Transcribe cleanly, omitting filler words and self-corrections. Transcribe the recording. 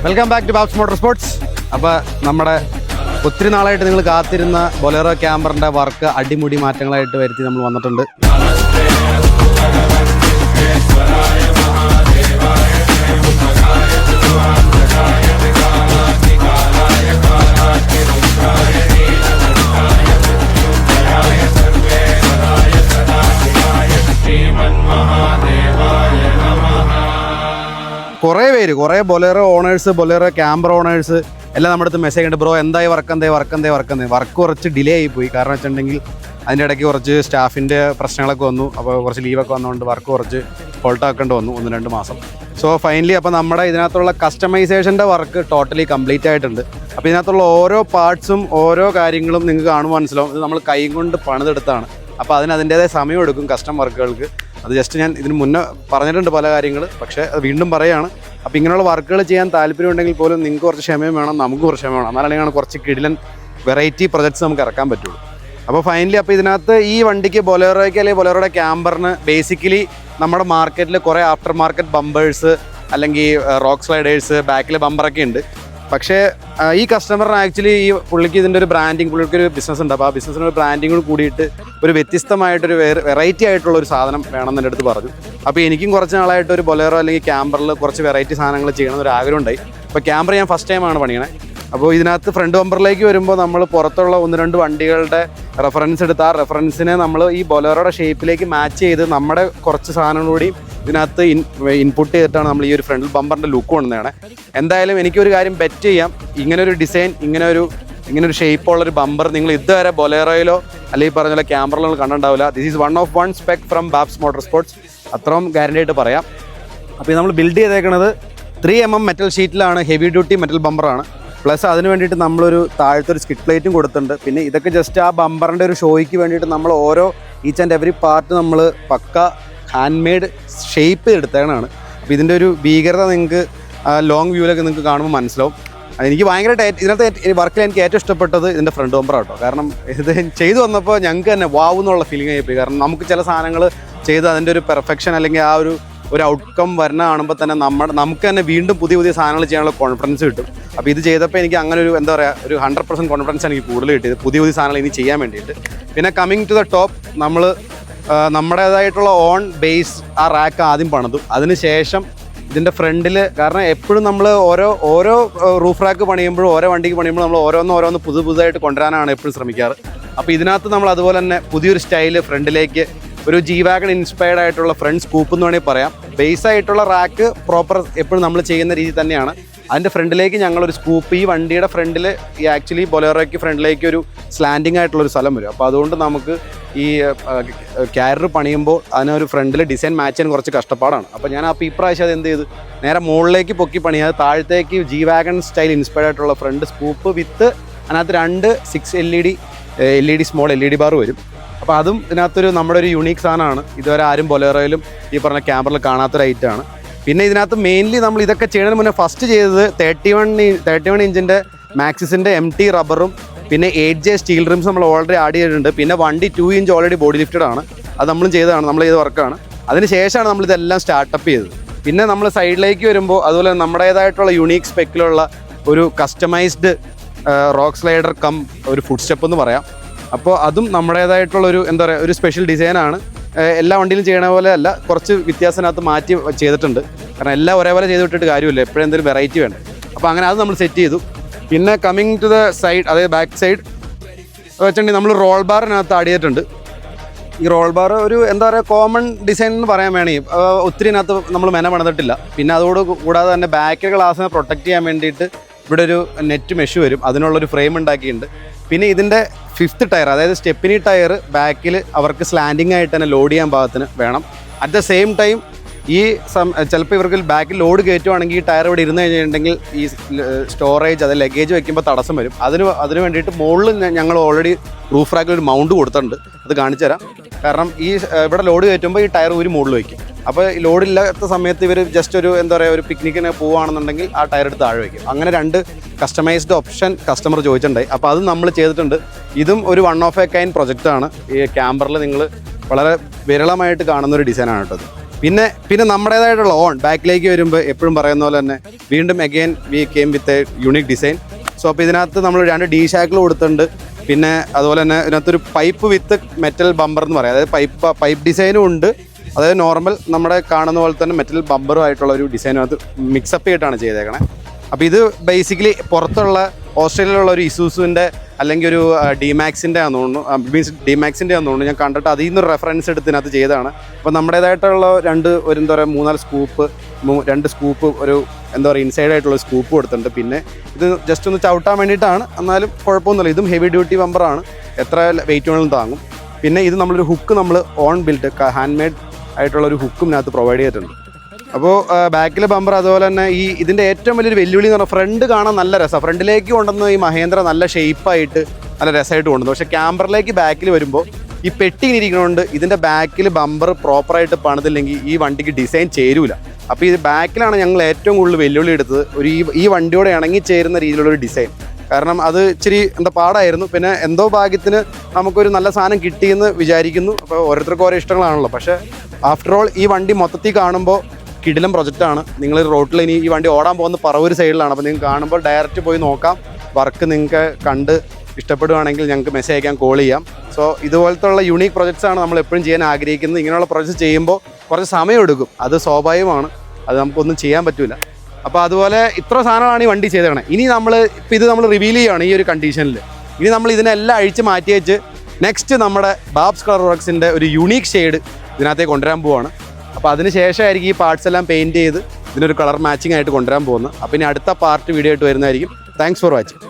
Welcome back to Babs motor sports. അപ്പോൾ നമ്മുടെ ഒത്തിരി നാളായിട്ട് നിങ്ങൾ കാത്തിരുന്ന ബൊലേറോ ക്യാമ്പറിൻ്റെ വർക്ക് അടിമുടി മാറ്റങ്ങളായിട്ട് വരുത്തി നമ്മൾ വന്നിട്ടുണ്ട്. കുറേ Bolero owners, Bolero camper owners എല്ലാം നമ്മുടെ അടുത്ത് മെസ്സേജ് ഉണ്ട്. ബ്രോ എന്തായി വർക്ക് കുറച്ച് ഡിലേ ആയിപ്പോയി. കാരണം വെച്ചിട്ടുണ്ടെങ്കിൽ അതിൻ്റെ ഇടയ്ക്ക് കുറച്ച് സ്റ്റാഫിൻ്റെ പ്രശ്നങ്ങളൊക്കെ വന്നു. അപ്പോൾ കുറച്ച് ലീവൊക്കെ വന്നുകൊണ്ട് വർക്ക് കുറച്ച് ഹോൾട്ട് ആക്കേണ്ടി വന്നു 1-2 മാസം. സോ ഫൈനലി അപ്പോൾ നമ്മുടെ ഇതിനകത്തുള്ള കസ്റ്റമൈസേഷൻ്റെ വർക്ക് ടോട്ടലി കംപ്ലീറ്റ് ആയിട്ടുണ്ട്. അപ്പോൾ ഇതിനകത്തുള്ള ഓരോ പാർട്സും ഓരോ കാര്യങ്ങളും നിങ്ങൾക്ക് കാണുമ്പോൾ മനസ്സിലാവും ഇത് നമ്മൾ കൈ കൊണ്ട് പണിതെടുത്താണ്. അപ്പോൾ അതിൻ്റേതായ സമയം എടുക്കും കസ്റ്റം വർക്കുകൾക്ക്. അത് ജസ്റ്റ് ഞാൻ ഇതിന് മുന്നേ പറഞ്ഞിട്ടുണ്ട് പല കാര്യങ്ങൾ, പക്ഷേ അത് വീണ്ടും പറയുകയാണ്. അപ്പോൾ ഇങ്ങനെയുള്ള വർക്കുകൾ ചെയ്യാൻ താല്പര്യമുണ്ടെങ്കിൽ പോലും നിങ്ങൾക്ക് കുറച്ച് ക്ഷമയും വേണം, നമുക്ക് കുറച്ച് ക്ഷമ വേണം. എന്നാലും കുറച്ച് കിടിലൻ വെറൈറ്റി പ്രൊജക്ട്സ് നമുക്ക് ഇറക്കാൻ പറ്റുള്ളൂ. അപ്പോൾ ഫൈനലി അപ്പോൾ ഇതിനകത്ത് ഈ വണ്ടിക്ക് ബൊലേറോയ്ക്ക് അല്ലെങ്കിൽ ബൊലേറോയുടെ ക്യാമ്പറിന് ബേസിക്കലി നമ്മുടെ മാർക്കറ്റിൽ കുറേ ആഫ്റ്റർ മാർക്കറ്റ് ബമ്പേഴ്സ് അല്ലെങ്കിൽ റോക്ക് സ്ലൈഡേഴ്സ് ബാക്കിൽ ബമ്പറൊക്കെ ഉണ്ട്. പക്ഷേ ഈ കസ്റ്റമറിന് ആക്ച്വലി ഈ പുള്ളിക്ക് ഇതിൻ്റെ ഒരു ബ്രാൻഡിങ്, പുള്ളിക്ക് ഒരു ബിസിനസ് ഉണ്ട്. അപ്പോൾ ആ ബിസിനസ്സിന് ഒരു ബ്രാൻഡിങ് കൂടിയിട്ട് ഒരു വ്യത്യസ്തമായിട്ടൊരു വെറൈറ്റി ആയിട്ടുള്ള ഒരു സാധനം വേണമെന്ന് എൻ്റെ അടുത്ത് പറഞ്ഞു. അപ്പോൾ എനിക്കും കുറച്ച് നാളായിട്ട് ഒരു ബൊലേറോ അല്ലെങ്കിൽ ക്യാമ്പറിൽ കുറച്ച് വെറൈറ്റി സാധനങ്ങൾ ചെയ്യണമെന്നൊരു ആഗ്രഹം ഉണ്ടായി. അപ്പോൾ ക്യാമ്പർ ഞാൻ ഫസ്റ്റ് ടൈമാണ് പണിയണേ. അപ്പോൾ ഇതിനകത്ത് ഫ്രണ്ട് ബമ്പറിലേക്ക് വരുമ്പോൾ നമ്മൾ പുറത്തുള്ള 1-2 വണ്ടികളുടെ റെഫറൻസ് എടുത്ത് ആ റെഫറൻസിനെ നമ്മൾ ഈ ബൊലേറോയുടെ ഷേപ്പിലേക്ക് മാച്ച് ചെയ്ത് നമ്മുടെ കുറച്ച് സാധനങ്ങൾ കൂടി ഇതിനകത്ത് ഇൻപുട്ട് ചെയ്തിട്ടാണ് നമ്മൾ ഈ ഒരു ഫ്രണ്ട് ബമ്പറിൻ്റെ ലുക്ക് കൊണ്ടുവന്നതാണ്. എന്തായാലും എനിക്കൊരു കാര്യം ബെറ്റ് ചെയ്യാം, ഇങ്ങനൊരു ഡിസൈൻ, ഇങ്ങനൊരു ഷേപ്പുള്ളൊരു ബമ്പർ നിങ്ങൾ ഇതുവരെ ബൊലേറോയിലോ അല്ലെങ്കിൽ പറഞ്ഞ പോലെ ക്യാമറയിലോ കണ്ടിട്ടുണ്ടാവില്ല. This is one spec from Babs motor sports. അത്രയും ഗ്യാരണ്ടി ആയിട്ട് പറയാം. അപ്പോൾ നമ്മൾ ബിൽഡ് ചെയ്തേക്കുന്നത് 3mm മെറ്റൽ ഷീറ്റിലാണ്, ഹെവി ഡ്യൂട്ടി മെറ്റൽ ബമ്പറാണ്. പ്ലസ് അതിന് വേണ്ടിയിട്ട് നമ്മളൊരു താഴത്തൊരു സ്കിഡ് പ്ലേറ്റും കൊടുത്തിട്ടുണ്ട്. പിന്നെ ഇതൊക്കെ ജസ്റ്റ് ആ ബമ്പറിൻ്റെ ഒരു ഷോയ്ക്ക് വേണ്ടിയിട്ട് നമ്മൾ ഓരോ ഈച്ച് ആൻഡ് എവറി പാർട്ട് നമ്മൾ പക്ക ഹാൻഡ് മെയ്ഡ് ഷേപ്പ് എടുത്തേക്കണതാണ്. അപ്പോൾ ഇതിൻ്റെ ഒരു ഭീകരത നിങ്ങൾക്ക് ലോങ് വ്യൂവിലൊക്കെ നിങ്ങൾക്ക് കാണുമ്പോൾ മനസ്സിലാവും. എനിക്ക് ഭയങ്കരമായിട്ട് ഇതിനകത്ത് വർക്കിൽ എനിക്ക് ഏറ്റവും ഇഷ്ടപ്പെട്ടത് ഇതിൻ്റെ ഫ്രണ്ട് ബമ്പറാണ് കേട്ടോ. കാരണം ഇത് ചെയ്തു വന്നപ്പോൾ ഞങ്ങൾക്ക് തന്നെ വാവ് എന്നുള്ള ഫീലിംഗ് ആയിപ്പോയി. കാരണം നമുക്ക് ചില സാധനങ്ങൾ ചെയ്ത് അതിൻ്റെ ഒരു പെർഫെക്ഷൻ അല്ലെങ്കിൽ ആ ഒരു ഔട്ട്കം വരുന്ന കാണുമ്പോൾ തന്നെ നമുക്ക് തന്നെ വീണ്ടും പുതിയ സാധനങ്ങൾ ചെയ്യാനുള്ള കോൺഫിഡൻസ് കിട്ടും. അപ്പോൾ ഇത് ചെയ്തപ്പോൾ എനിക്ക് അങ്ങനെ ഒരു എന്താ പറയുക ഒരു 100% കോൺഫിഡൻസ് എനിക്ക് കൂടുതൽ കിട്ടിയത് പുതിയ സാധനങ്ങൾ ഇനി ചെയ്യാൻ വേണ്ടിയിട്ട്. പിന്നെ കമ്മിങ് ടു ദ ടോപ്പ്, നമ്മൾ നമ്മുടേതായിട്ടുള്ള ഓൺ ബേസ് ആ റാക്ക് ആദ്യം പണിതു. അതിനുശേഷം ഇതിൻ്റെ ഫ്രണ്ടിൽ, കാരണം എപ്പോഴും നമ്മൾ ഓരോ റൂഫ് റാക്ക് പണിയുമ്പോഴും ഓരോ വണ്ടിക്ക് പണിയുമ്പോഴും നമ്മൾ ഓരോന്ന് പുതുതായിട്ട് കൊണ്ടുവരാനാണ് എപ്പോഴും ശ്രമിക്കാറ്. അപ്പോൾ ഇതിനകത്ത് നമ്മൾ അതുപോലെ തന്നെ പുതിയൊരു സ്റ്റൈല് ഫ്രണ്ടിലേക്ക് ഒരു G-Wagon ഇൻസ്പയർഡ് ആയിട്ടുള്ള ഫ്രണ്ട് സ്കൂപ്പ് എന്ന് വേണമെങ്കിൽ പറയാം. ബേസ് ആയിട്ടുള്ള റാക്ക് പ്രോപ്പർ എപ്പോഴും നമ്മൾ ചെയ്യുന്ന രീതി തന്നെയാണ്. അതിൻ്റെ ഫ്രണ്ടിലേക്ക് ഞങ്ങളൊരു സ്കൂപ്പ്, ഈ വണ്ടിയുടെ ഫ്രണ്ടിൽ ഈ ആക്ച്വലി ബൊലേറോയ്ക്ക് ഫ്രണ്ടിലേക്ക് ഒരു സ്ലാൻഡിങ് ആയിട്ടുള്ളൊരു സ്ഥലം വരും. അപ്പോൾ അതുകൊണ്ട് നമുക്ക് ഈ ക്യാരിയർ പണിയുമ്പോൾ അതിനൊരു ഫ്രണ്ടിൽ ഡിസൈൻ മാച്ച് ചെയ്യാൻ കുറച്ച് കഷ്ടപ്പാടാണ്. അപ്പോൾ ഞാൻ ഈ പ്രാവശ്യം അത് എന്ത് ചെയ്തു, നേരെ മുകളിലേക്ക് പൊക്കി പണിയാതെ താഴത്തേക്ക് G-Wagon സ്റ്റൈൽ ഇൻസ്പയർഡ് ആയിട്ടുള്ള ഫ്രണ്ട് സ്കൂപ്പ് വിത്ത് അതിനകത്ത് 2 6 LED സ്മോൾ LED ബാർ വരും. അപ്പോൾ അതും ഇതിനകത്തൊരു നമ്മുടെ ഒരു യുണീക്ക് സാധനമാണ്. ഇതുവരെ ആരും ബൊലേറോയിലും ഈ പറഞ്ഞ ക്യാമറയിൽ കാണാത്തൊരു ഐറ്റമാണ്. പിന്നെ ഇതിനകത്ത് മെയിൻലി നമ്മൾ ഇതൊക്കെ ചെയ്യുന്നതിന് മുന്നേ ഫസ്റ്റ് ചെയ്തത് 31 ഇഞ്ചിൻ്റെ മാക്സിസിൻ്റെ MT റബ്ബറും പിന്നെ 8J സ്റ്റീൽ റിംസ് നമ്മൾ ഓൾറെഡി ആഡ് ചെയ്തിട്ടുണ്ട്. പിന്നെ വണ്ടി 2 ഇഞ്ച് ഓൾറെഡി ബോഡി ലിഫ്റ്റഡ് ആണ്. അത് നമ്മൾ ചെയ്ത വർക്കാണ്. അതിന് ശേഷമാണ് നമ്മളിതെല്ലാം സ്റ്റാർട്ടപ്പ് ചെയ്തത്. പിന്നെ നമ്മൾ സൈഡിലേക്ക് വരുമ്പോൾ അതുപോലെ നമ്മുടേതായിട്ടുള്ള യുണീക്ക് സ്പെക്കിലുള്ള ഒരു കസ്റ്റമൈസ്ഡ് റോക്ക് സ്ലൈഡർ കം ഒരു ഫുഡ് സ്റ്റെപ്പ് എന്ന് പറയാം. അപ്പോൾ അതും നമ്മുടേതായിട്ടുള്ളൊരു എന്താ പറയുക ഒരു സ്പെഷ്യൽ ഡിസൈനാണ്. എല്ലാ വണ്ടിയിലും ചെയ്യണ പോലെ അല്ല, കുറച്ച് വ്യത്യാസത്തിനകത്ത് മാറ്റി ചെയ്തിട്ടുണ്ട്. കാരണം എല്ലാം ഒരേപോലെ ചെയ്ത് വിട്ടിട്ട് കാര്യമില്ല, എപ്പോഴും എന്തെങ്കിലും വെറൈറ്റി വേണം. അപ്പോൾ അങ്ങനെ അത് നമ്മൾ സെറ്റ് ചെയ്തു. പിന്നെ കമ്മിങ് ടു ദ സൈഡ്, അതായത് ബാക്ക് സൈഡ് വെച്ചിട്ടുണ്ടെങ്കിൽ നമ്മൾ റോൾ ബാറിനകത്ത് ആഡ് ചെയ്തിട്ടുണ്ട്. ഈ റോൾ ബാർ ഒരു എന്താ പറയുക കോമൺ ഡിസൈൻ എന്ന് പറയാൻ വേണമെങ്കിൽ ഒത്തിരി ഇതിനകത്ത് നമ്മൾ പണിതിട്ടില്ല. പിന്നെ അതോട് കൂടാതെ തന്നെ ബാക്ക് ഗ്ലാസ്സിനെ പ്രൊട്ടക്റ്റ് ചെയ്യാൻ വേണ്ടിയിട്ട് ഇവിടെ ഒരു നെറ്റ് മെഷ് വരും, അതിനുള്ളൊരു ഫ്രെയിം ഉണ്ടാക്കിയിട്ടുണ്ട്. പിന്നെ ഇതിൻ്റെ 5th ടയർ, അതായത് സ്റ്റെപ്പിനി ടയർ ബാക്കിൽ അവർക്ക് സ്ലാൻഡിങ് ആയിട്ട് തന്നെ ലോഡ് ചെയ്യാൻ പാകത്തിന് വേണം. അറ്റ് ദ സെയിം ടൈം ഈ ചിലപ്പോൾ ഇവർക്ക് ബാക്കിൽ ലോഡ് കയറ്റുവാണെങ്കിൽ ഈ ടയർ ഇവിടെ ഇരുന്ന് കഴിഞ്ഞിട്ടുണ്ടെങ്കിൽ ഈ സ്റ്റോറേജ്, അത് ലഗേജ് വെക്കുമ്പോൾ തടസ്സം വരും. അതിന് വേണ്ടിയിട്ട് മുകളിൽ ഞങ്ങൾ ഓൾറെഡി റൂഫ് റാക്കിൽ ഒരു മൗണ്ട് കൊടുത്തിട്ടുണ്ട്. അത് കാണിച്ചു തരാം. കാരണം ഈ ഇവിടെ ലോഡ് കയറ്റുമ്പോൾ ഈ ടയർ ഒരു മുകളിൽ വയ്ക്കും. അപ്പോൾ ലോഡില്ലാത്ത സമയത്ത് ഇവർ ജസ്റ്റ് ഒരു എന്താ പറയുക ഒരു പിക്നിക്കിന് പോവുകയാണെന്നുണ്ടെങ്കിൽ ആ ടയർ എടുത്ത് താഴെ വയ്ക്കും. അങ്ങനെ 2 കസ്റ്റമൈസ്ഡ് ഓപ്ഷൻ കസ്റ്റമർ ചോദിച്ചിട്ടുണ്ടായി. അപ്പോൾ അത് നമ്മൾ ചെയ്തിട്ടുണ്ട്. ഇതും ഒരു 1 of a kind പ്രൊജക്റ്റാണ്. ഈ ക്യാമ്പറിൽ നിങ്ങൾ വളരെ വിരളമായിട്ട് കാണുന്നൊരു ഡിസൈനാണ് കേട്ടത്. പിന്നെ നമ്മുടേതായിട്ടുള്ള ബാക്കിലേക്ക് വരുമ്പോൾ എപ്പോഴും പറയുന്ന പോലെ തന്നെ വീണ്ടും again we came with a unique design. So അപ്പോൾ ഇതിനകത്ത് നമ്മൾ 2 ഡി ഷാക്കിൾ കൊടുത്തിട്ടുണ്ട്. പിന്നെ അതുപോലെ തന്നെ ഇതിനകത്തൊരു പൈപ്പ് വിത്ത് മെറ്റൽ ബമ്പർ എന്ന് പറയാം. അതായത് പൈപ്പ് ഡിസൈനും ഉണ്ട്, അതായത് നോർമൽ നമ്മുടെ കാണുന്ന പോലെ തന്നെ മെറ്റൽ ബമ്പറും ആയിട്ടുള്ള ഒരു ഡിസൈനകത്ത് മിക്സപ്പ് ചെയ്തിട്ടാണ് ചെയ്തേക്കണേ. അപ്പോൾ ഇത് ബേസിക്കലി പുറത്തുള്ള ഓസ്ട്രേലിയയിലുള്ള ഒരു ഇസൂസുവിൻ്റെ അല്ലെങ്കിൽ ഒരു ഡിമാക്സിൻ്റെ ആണെന്ന് തോന്നുന്നു, മീൻസ് ഡിമാക്സിൻ്റെ ആണെന്ന് തോന്നുന്നു. ഞാൻ കണ്ടിട്ട് അതിൽ നിന്നൊരു റെഫറൻസ് എടുത്ത് ഇതിനകത്ത് ചെയ്തതാണ്. അപ്പോൾ നമ്മുടേതായിട്ടുള്ള എന്താ പറയുക 3-4 സ്കൂപ്പ്, 2 സ്കൂപ്പ്, ഒരു എന്താ പറയുക ഇൻസൈഡ് ആയിട്ടുള്ള സ്കൂപ്പ് കൊടുത്തിട്ടുണ്ട്. പിന്നെ ഇത് ജസ്റ്റ് ഒന്ന് ചവിട്ടാൻ വേണ്ടിയിട്ടാണ്, എന്നാലും കുഴപ്പമൊന്നുമില്ല. ഇതും ഹെവി ഡ്യൂട്ടി ബമ്പറാണ്, എത്ര വെയിറ്റ് വേണമെങ്കിലും താങ്ങും. പിന്നെ ഇത് നമ്മളൊരു ഹുക്ക് നമ്മൾ ഓൺ ബിൽഡ് ഹാൻഡ് മെയ്ഡ് ആയിട്ടുള്ള ഒരു ഹുക്കും ഇതിനകത്ത് പ്രൊവൈഡ് ചെയ്തിട്ടുണ്ട്. അപ്പോൾ ബാക്കിലെ ബമ്പർ അതുപോലെ തന്നെ ഇതിൻ്റെ ഏറ്റവും വലിയൊരു വെല്ലുവിളി എന്ന് പറഞ്ഞാൽ ഫ്രണ്ട് കാണാൻ നല്ല രസമാണ്. ഫ്രണ്ടിലേക്ക് കൊണ്ടുവന്ന് ഈ മഹേന്ദ്ര നല്ല ഷേപ്പായിട്ട് നല്ല രസമായിട്ട് കൊണ്ടുവന്നു. പക്ഷേ ക്യാമ്പറിലേക്ക് ബാക്കിൽ വരുമ്പോൾ ഈ പെട്ടിങ്ങിരിക്കുന്നതുകൊണ്ട് ഇതിൻ്റെ ബാക്കിൽ ബമ്പർ പ്രോപ്പറായിട്ട് പണിതില്ലെങ്കിൽ ഈ വണ്ടിക്ക് ഡിസൈൻ ചേരൂല. അപ്പോൾ ഇത് ബാക്കിലാണ് ഞങ്ങൾ ഏറ്റവും കൂടുതൽ വെല്ലുവിളി എടുത്തത്, ഈ വണ്ടിയോടെ ഇണങ്ങി ചേരുന്ന രീതിയിലുള്ളൊരു ഡിസൈൻ. കാരണം അത് ഇച്ചിരി പാടായിരുന്നു. പിന്നെ എന്തോ ഭാഗ്യത്തിന് നമുക്കൊരു നല്ല സാധനം കിട്ടിയെന്ന് വിചാരിക്കുന്നു. അപ്പോൾ ഓരോരുത്തർക്കും ഓരോ ഇഷ്ടങ്ങളാണല്ലോ. പക്ഷേ ആഫ്റ്റർ ഓൾ ഈ വണ്ടി മൊത്തത്തിൽ കാണുമ്പോൾ കിടിലം പ്രൊജക്റ്റാണ്. നിങ്ങൾ റോട്ടിൽ ഇനി ഈ വണ്ടി ഓടാൻ പോകുന്ന പറവൂർ സൈഡിലാണ്. അപ്പോൾ നിങ്ങൾക്ക് കാണുമ്പോൾ ഡയറക്റ്റ് പോയി നോക്കാം. വർക്ക് നിങ്ങൾക്ക് കണ്ട് ഇഷ്ടപ്പെടുകയാണെങ്കിൽ ഞങ്ങൾക്ക് മെസ്സേജ് അയക്കാൻ കോൾ ചെയ്യാം. സോ ഇതുപോലത്തുള്ള യൂണീക്ക് പ്രൊജക്ട്സാണ് നമ്മൾ എപ്പോഴും ചെയ്യാൻ ആഗ്രഹിക്കുന്നത്. ഇങ്ങനെയുള്ള പ്രൊജക്ട്സ് ചെയ്യുമ്പോൾ കുറച്ച് സമയം എടുക്കും, അത് സ്വാഭാവികമാണ്, അത് നമുക്കൊന്നും ചെയ്യാൻ പറ്റില്ല. അപ്പോൾ അതുപോലെ ഇത്ര സാധനമാണ് ഈ വണ്ടി ചെയ്തേക്കണേ. ഇനി ഇത് നമ്മൾ റിവീൽ ചെയ്യുകയാണ് ഈ ഒരു കണ്ടീഷനിൽ. ഇനി നമ്മൾ ഇതിനെല്ലാം അഴിച്ച് മാറ്റി വെച്ച് നെക്സ്റ്റ് നമ്മുടെ ബാബ്സ് കളർ വർക്സിൻ്റെ ഒരു യൂണീക്ക് ഷെയ്ഡ് ഇതിനകത്തേക്ക് കൊണ്ടുവരാൻ പോവാണ്. അപ്പോൾ അതിന് ശേഷമായിരിക്കും ഈ പാർട്സ് എല്ലാം പെയിൻറ്റ് ചെയ്ത് ഇതിനൊരു കളർ മാച്ചിങ് ആയിട്ട് കൊണ്ടുവരാൻ പോകുന്നത്. അപ്പോൾ ഇനി അടുത്ത പാർട്ട് വീഡിയോ ആയിട്ട് വരുന്നതായിരിക്കും. Thanks for watching.